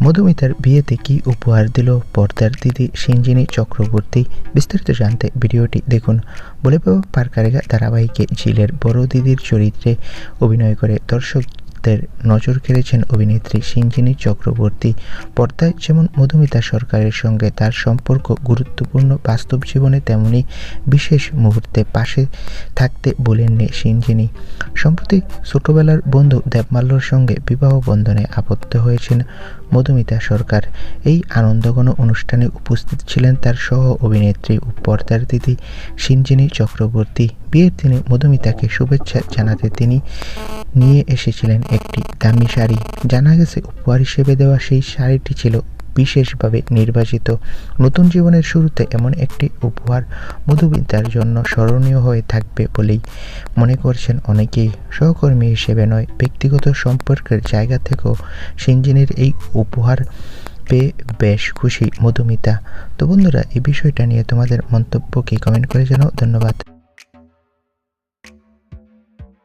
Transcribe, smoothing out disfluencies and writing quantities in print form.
মধুমিতার বিয়েতে কি উপহার দিল পর্দার দিদি সিঞ্জিনী চক্রবর্তী? বিস্তারিত জানতে ভিডিওটি দেখুন। বলে পার কারেগা ধারাবাহিকে ঝিলের বড় দিদির চরিত্রে অভিনয় করে দর্শকদের নজর কেড়েছেন অভিনেত্রী সিঞ্জিনী চক্রবর্তী। পর্দায় যেমন মধুমিতা সরকারের সঙ্গে তার সম্পর্ক গুরুত্বপূর্ণ, বাস্তব জীবনে তেমনি বিশেষ মুহূর্তে পাশে থাকতে বলেননি সিঞ্জিনী। সম্প্রতি ছোটবেলার বন্ধু দেবমাল্যর সঙ্গে বিবাহ বন্ধনে আবদ্ধ হয়েছেন মধুমিতা সরকার। এই আনন্দঘন অনুষ্ঠানে উপস্থিত ছিলেন তার সহ অভিনেত্রী ও পর্দার দিদি সিঞ্জিনী চক্রবর্তী। বিয়ের দিনে মধুমিতাকে শুভেচ্ছা জানাতে তিনি নিয়ে এসেছিলেন একটি দামি শাড়ি। জানা গেছে উপহার হিসেবে দেওয়া সেই শাড়িটি ছিল বিশেষভাবে নির্বাচিত। নতুন জীবনের শুরুতে এমন একটি উপহার মধুমিতার জন্য স্মরণীয় হয়ে থাকবে বলেই মনে করছেন অনেকেই। সহকর্মী হিসেবে নয়, ব্যক্তিগত সম্পর্কের জায়গা থেকেও সিঞ্জিনীর এই উপহার পেয়ে বেশ খুশি মধুমিতা। তো বন্ধুরা, এই বিষয়টা নিয়ে তোমাদের মন্তব্য কি কমেন্ট করে জানাও। ধন্যবাদ।